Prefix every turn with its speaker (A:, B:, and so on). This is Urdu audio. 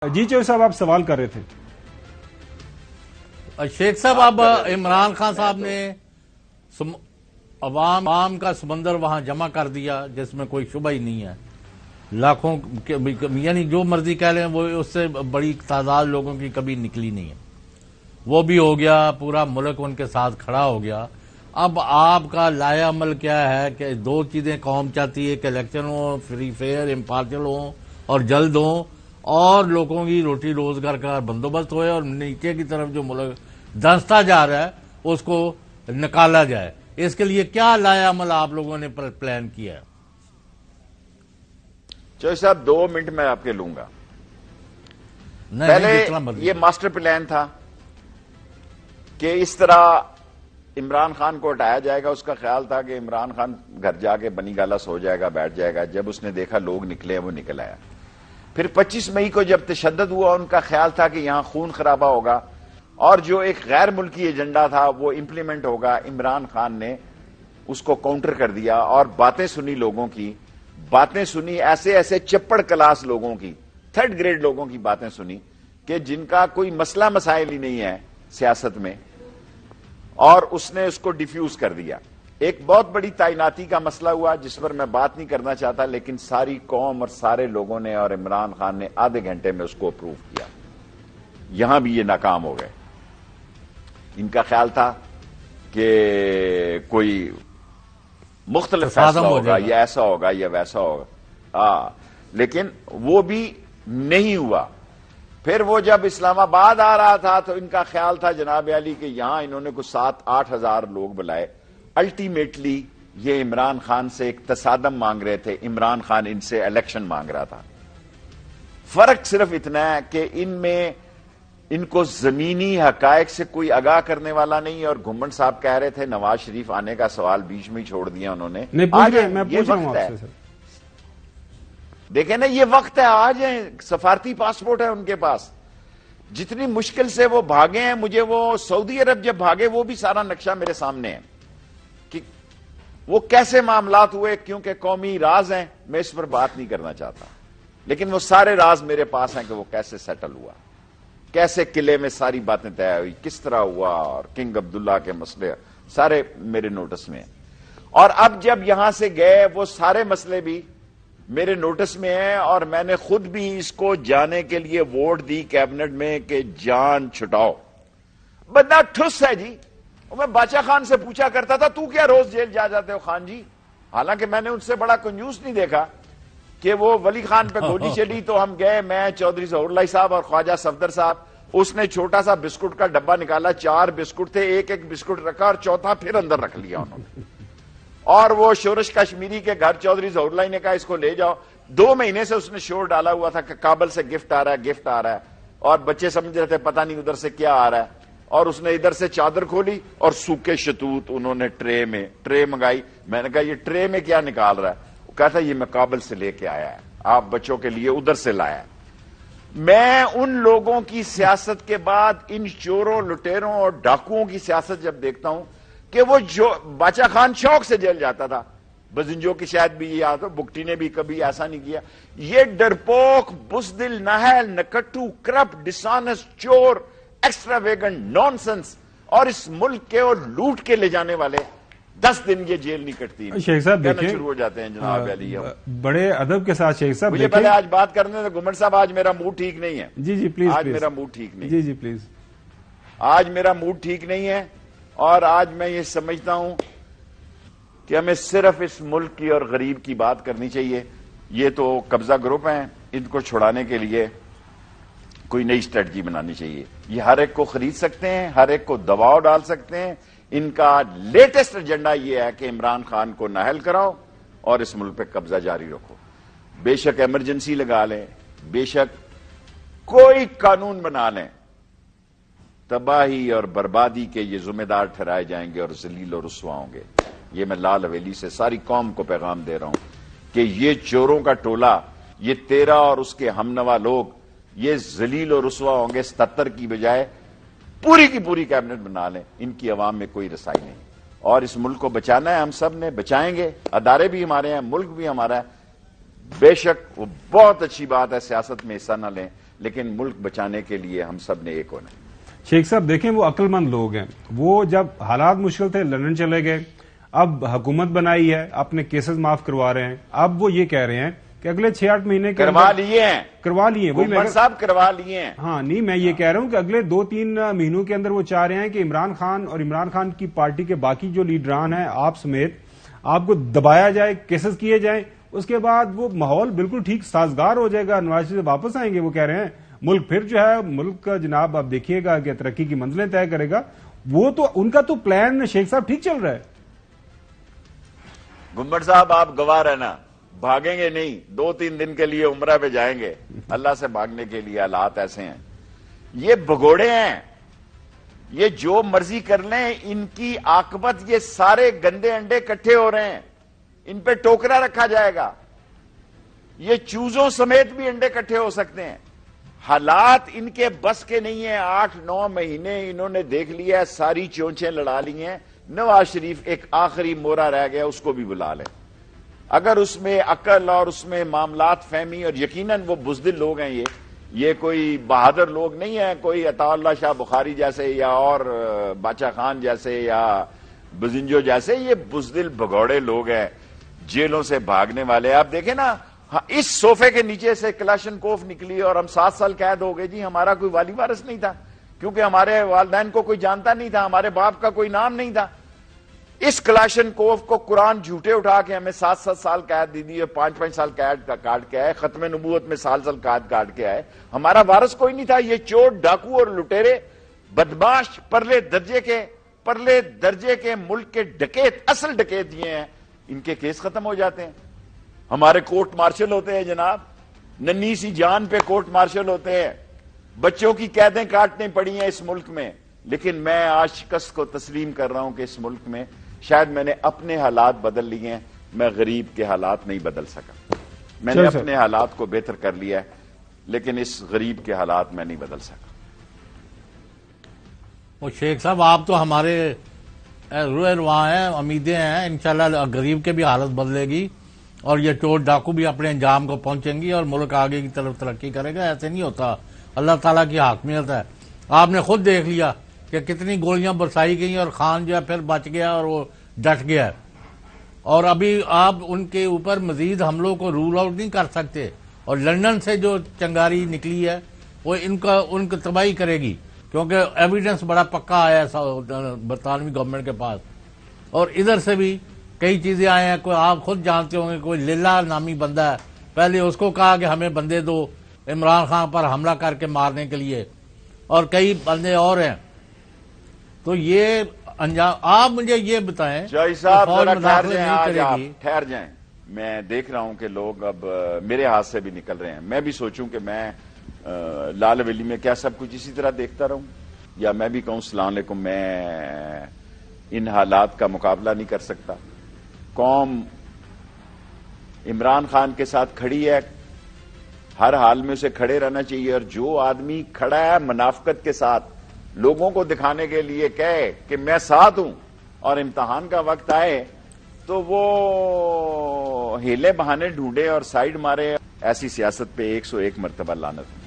A: جی چوہدری صاحب آپ سوال کر رہے تھے۔
B: شیخ صاحب اب عمران خان صاحب نے عوام کا سمندر وہاں جمع کر دیا جس میں کوئی شبہ ہی نہیں ہے، لاکھوں یعنی جو مرضی کہہ لیں، وہ اس سے بڑی تعداد لوگوں کی کبھی نکلی نہیں ہے، وہ بھی ہو گیا، پورا ملک ان کے ساتھ کھڑا ہو گیا۔ اب آپ کا لائے عمل کیا ہے کہ دو چیزیں قوم چاہتی ہے کہ الیکشن ہوں، فری فیئر امپارشل ہوں اور جلد ہوں، اور لوگوں کی روٹی روزگار کا بندوبست ہوئے، اور نیچے کی طرف جو ملک دھنستا جا رہا ہے اس کو نکالا جائے۔ اس کے لیے کیا لائے عمل آپ لوگوں نے پلان کیا ہے؟
C: چوہدری صاحب 2 منٹ میں آپ کے لوں گا۔ پہلے یہ ماسٹر پلان تھا کہ اس طرح عمران خان کو ہٹایا جائے گا۔ اس کا خیال تھا کہ عمران خان گھر جا کے بنی گالا سو جائے گا، بیٹھ جائے گا۔ جب اس نے دیکھا لوگ نکلے ہیں، وہ نکل آیا۔ پھر 25 مئی کو جب تشدد ہوا، ان کا خیال تھا کہ یہاں خون خرابہ ہوگا اور جو ایک غیر ملکی ایجنڈا تھا وہ امپلیمنٹ ہوگا۔ عمران خان نے اس کو کاؤنٹر کر دیا اور باتیں سنی لوگوں کی، باتیں سنی ایسے چپڑ کلاس لوگوں کی، 3rd گریڈ لوگوں کی باتیں سنی کہ جن کا کوئی مسئلہ مسائل ہی نہیں ہے سیاست میں، اور اس نے اس کو ڈیفیوز کر دیا۔ ایک بہت بڑی تعیناتی کا مسئلہ ہوا جس پر میں بات نہیں کرنا چاہتا، لیکن ساری قوم اور سارے لوگوں نے اور عمران خان نے آدھے گھنٹے میں اس کو اپروو کیا۔ یہاں بھی یہ ناکام ہو گئے۔ ان کا خیال تھا کہ کوئی مختلف فیصلہ ہوگا، یا ایسا ہوگا یا ویسا ہوگا، لیکن وہ بھی نہیں ہوا۔ پھر وہ جب اسلام آباد آ رہا تھا تو ان کا خیال تھا جناب علی کہ یہاں انہوں نے کچھ 7-8 ہزار لوگ بلائے۔ الٹیمیٹلی یہ عمران خان سے ایک تصادم مانگ رہے تھے، عمران خان ان سے الیکشن مانگ رہا تھا۔ فرق صرف اتنا ہے کہ ان کو زمینی حقائق سے کوئی آگاہ کرنے والا نہیں ہے۔ اور گھمنڈ صاحب کہہ رہے تھے نواز شریف آنے کا سوال بیچ میں ہی چھوڑ دیا انہوں نے۔ دیکھیں نا، یہ وقت ہے، آ جائیں۔ سفارتی پاسپورٹ ہے ان کے پاس۔ جتنی مشکل سے وہ بھاگے ہیں، مجھے وہ سعودی عرب جب بھاگے وہ بھی سارا نقشہ میرے سامنے ہے کہ وہ کیسے معاملات ہوئے، کیونکہ قومی راز ہیں، میں اس پر بات نہیں کرنا چاہتا، لیکن وہ سارے راز میرے پاس ہیں کہ وہ کیسے سیٹل ہوا، کیسے قلعے میں ساری باتیں طے ہوئی، کس طرح ہوا، اور کنگ عبداللہ کے مسئلے سارے میرے نوٹس میں ہیں۔ اور اب جب یہاں سے گئے وہ سارے مسئلے بھی میرے نوٹس میں ہیں، اور میں نے خود بھی اس کو جانے کے لیے ووٹ دی کیبنٹ میں کہ جان چھٹاؤ۔ بندہ ٹھس ہے جی۔ میں باچا خان سے پوچھا کرتا تھا تو کیا روز جیل جا جاتے ہو خان جی؟ حالانکہ میں نے ان سے بڑا کنجوس نہیں دیکھا کہ وہ ولی خان پہ گولی چلی تو ہم گئے، میں، چودھری ظہور اللہ صاحب اور خواجہ صفدر صاحب۔ اس نے چھوٹا سا بسکٹ کا ڈبہ نکالا، 4 بسکٹ تھے، ایک بسکٹ رکھا اور چوتھا پھر اندر رکھ لیا انہوں نے۔ اور وہ شورش کشمیری کے گھر چودھری ظہور اللہ نے کہا اس کو لے جاؤ۔ 2 مہینے سے اس نے شور ڈالا ہوا تھا کہ کابل سے گفٹ آ رہا ہے، گفٹ آ رہا ہے، اور بچے سمجھ رہے تھے پتہ نہیں ادھر سے کیا آ رہا ہے۔ اور اس نے ادھر سے چادر کھولی اور سوکھے شتوت انہوں نے ٹرے منگائی۔ میں نے کہا یہ ٹرے میں کیا نکال رہا ہے؟ وہ کہتا یہ میں کابل سے لے کے آیا ہے، آپ بچوں کے لیے ادھر سے لایا ہے۔ میں ان لوگوں کی سیاست کے بعد ان چوروں، لٹیروں اور ڈاکوؤں کی سیاست جب دیکھتا ہوں کہ وہ جو باچا خان شوق سے جیل جاتا تھا، بزنجو کی شاید بھی یہ یاد ہو، بگٹی نے بھی کبھی ایسا نہیں کیا۔ یہ ڈرپوک، بزدل، نااہل، نکٹو، کرپٹ، ڈسانسٹ، چور، ایکسٹرا ویگن، نان سنس، اور اس ملک کے اور لوٹ کے لے جانے والے 10 دن یہ جیل نہیں کٹتی۔
A: شیخ صاحب دیکھیں،
C: شروع ہو جاتے ہیں جناب علی۔
A: بڑے ادب کے ساتھ شیخ صاحب
C: مجھے پہلے آج بات کرنے دیں گھمنڈ صاحب، آج میرا موڈ ٹھیک نہیں ہے۔
A: جی پلیز،
C: آج میرا موڈ ٹھیک نہیں،
A: جی پلیز،
C: آج میرا موڈ ٹھیک نہیں ہے۔ اور آج میں یہ سمجھتا ہوں کہ ہمیں صرف اس ملک کی اور غریب کی بات کرنی چاہیے۔ یہ تو قبضہ گروپ ہیں، ان کو چھڑانے کے لیے کوئی نئی اسٹریٹجی بنانی چاہیے۔ یہ ہر ایک کو خرید سکتے ہیں، ہر ایک کو دباؤ ڈال سکتے ہیں۔ ان کا لیٹسٹ ایجنڈا یہ ہے کہ عمران خان کو نااہل کراؤ اور اس ملک پہ قبضہ جاری رکھو۔ بے شک ایمرجنسی لگا لیں، بے شک کوئی قانون بنا لیں، تباہی اور بربادی کے یہ ذمہ دار ٹھہرائے جائیں گے اور ذلیل و رسوا ہوں گے۔ یہ میں لال حویلی سے ساری قوم کو پیغام دے رہا ہوں کہ یہ چوروں کا ٹولہ، یہ تیرا اور اس کے ہمنوا لوگ، یہ ذلیل و رسوا ہوں گے۔ 77 کی بجائے پوری کی پوری کیبنٹ بنا لیں، ان کی عوام میں کوئی رسائی نہیں۔ اور اس ملک کو بچانا ہے، ہم سب نے، بچائیں گے۔ ادارے بھی ہمارے ہیں، ملک بھی ہمارا ہے۔ بے شک وہ بہت اچھی بات ہے سیاست میں حصہ نہ لیں، لیکن ملک بچانے کے لیے ہم سب نے ایک ہونا ہے۔
A: شیخ صاحب دیکھیں وہ عقل مند لوگ ہیں، وہ جب حالات مشکل تھے لندن چلے گئے، اب حکومت بنائی ہے، اپنے کیسز معاف کروا رہے ہیں، اب وہ یہ کہہ رہے ہیں کہ اگلے 6-8 مہینے کے
C: کروا لیے ہیں
A: کروا لیے
C: عمر صاحب، کروا لیے ہیں۔
A: ہاں نہیں، میں یہ کہہ رہا ہوں کہ اگلے 2-3 مہینوں کے اندر وہ چاہ رہے ہیں کہ عمران خان اور عمران خان کی پارٹی کے باقی جو لیڈران ہیں آپ سمیت آپ کو دبایا جائے، کیسز کیے جائیں، اس کے بعد وہ ماحول بالکل ٹھیک سازگار ہو جائے گا، نواز شریف واپس آئیں گے۔ وہ کہہ رہے ہیں ملک پھر جو ہے ملک کا جناب آپ دیکھیے گا کہ ترقی کی منزلیں طے کرے گا۔ وہ تو ان کا تو پلان شیخ صاحب ٹھیک چل رہا ہے۔
C: گمبر صاحب آپ گواہ رہنا، بھاگیں گے نہیں، 2-3 دن کے لیے عمرہ پہ جائیں گے، اللہ سے بھاگنے کے لیے حالات ایسے ہیں۔ یہ بھگوڑے ہیں، یہ جو مرضی کر لیں، ان کی عاقبت یہ سارے گندے انڈے کٹھے ہو رہے ہیں، ان پہ ٹوکرا رکھا جائے گا، یہ چوزوں سمیت بھی انڈے کٹھے ہو سکتے ہیں۔ حالات ان کے بس کے نہیں ہیں، 8-9 مہینے انہوں نے دیکھ لیا ہے، ساری چونچیں لڑا لی ہیں۔ نواز شریف ایک آخری مورا رہ گیا، اس کو بھی بلا لیں، اگر اس میں عقل اور اس میں معاملات فہمی، اور یقیناً وہ بزدل لوگ ہیں، یہ کوئی بہادر لوگ نہیں ہیں، کوئی عطا اللہ شاہ بخاری جیسے یا اور باچا خان جیسے یا بزنجو جیسے، یہ بزدل بھگوڑے لوگ ہیں، جیلوں سے بھاگنے والے۔ آپ دیکھیں نا، اس صوفے کے نیچے سے کلاشنکوف نکلی اور ہم 7 سال قید ہو گئے، جی ہمارا کوئی والی وارث نہیں تھا، کیونکہ ہمارے والدین کو کوئی جانتا نہیں تھا، ہمارے باپ کا کوئی نام نہیں تھا۔ اس کلاشنکوف کو قرآن جھوٹے اٹھا کے ہمیں 7 سال قید دی دی، 5 سال قید کاٹ کے آئے، ختم نبوت میں سال قید کاٹ کے آئے، ہمارا وارث کوئی نہیں تھا۔ یہ چور، ڈاکو اور لٹیرے، بدماش، پرلے درجے کے ملک کے ڈکیت، اصل ڈکیت یہ ہیں، ان کے کیس ختم ہو جاتے ہیں۔ ہمارے کورٹ مارشل ہوتے ہیں جناب، ننھی سی جان پہ کورٹ مارشل ہوتے ہیں، بچوں کی قیدیں کاٹنی پڑی ہیں اس ملک میں۔ لیکن میں آج شکست کو تسلیم کر رہا ہوں کہ اس ملک میں شاید میں نے اپنے حالات بدل لیے ہیں، میں غریب کے حالات نہیں بدل سکا۔ میں نے اپنے حالات کو بہتر کر لیا ہے، لیکن اس غریب کے حالات میں نہیں بدل سکا۔
B: وہ شیخ صاحب آپ تو ہمارے روئے رواں ہیں، امیدیں ہیں، انشاءاللہ غریب کے بھی حالت بدلے گی اور یہ چور ڈاکو بھی اپنے انجام کو پہنچیں گی اور ملک آگے کی طرف ترقی کرے گا۔ ایسے نہیں ہوتا، اللہ تعالیٰ کی حاکمیت ہے۔ آپ نے خود دیکھ لیا کہ کتنی گولیاں برسائی گئیں اور خان جو ہے پھر بچ گیا اور وہ ڈٹ گیا، اور ابھی آپ ان کے اوپر مزید حملوں کو رول آؤٹ نہیں کر سکتے، اور لندن سے جو چنگاری نکلی ہے وہ ان کو تباہی کرے گی، کیونکہ ایویڈنس بڑا پکا آیا ہے برطانوی گورنمنٹ کے پاس، اور ادھر سے بھی کئی چیزیں آئے ہیں۔ کوئی آپ خود جانتے ہوں گے، کوئی لیلا نامی بندہ ہے، پہلے اس کو کہا کہ ہمیں بندے دو عمران خان پر حملہ کر کے مارنے کے لیے، اور کئی بندے اور ہیں۔ تو یہ انجام، آپ مجھے یہ بتائیں،
C: جائی صاحب
B: فوج
C: ذرا
B: مداخلت نہیں کرے
C: آپ
B: گی؟
C: ٹھہر جائیں، میں دیکھ رہا ہوں کہ لوگ اب میرے ہاتھ سے بھی نکل رہے ہیں۔ میں بھی سوچوں کہ میں لال ویلی میں کیا سب کچھ اسی طرح دیکھتا رہوں، یا میں بھی کہوں السلام علیکم، میں ان حالات کا مقابلہ نہیں کر سکتا۔ قوم عمران خان کے ساتھ کھڑی ہے، ہر حال میں اسے کھڑے رہنا چاہیے، اور جو آدمی کھڑا ہے منافقت کے ساتھ لوگوں کو دکھانے کے لیے کہے کہ میں ساتھ ہوں، اور امتحان کا وقت آئے تو وہ ہیلے بہانے ڈھونڈے اور سائیڈ مارے، ایسی سیاست پہ 101 مرتبہ لعنت۔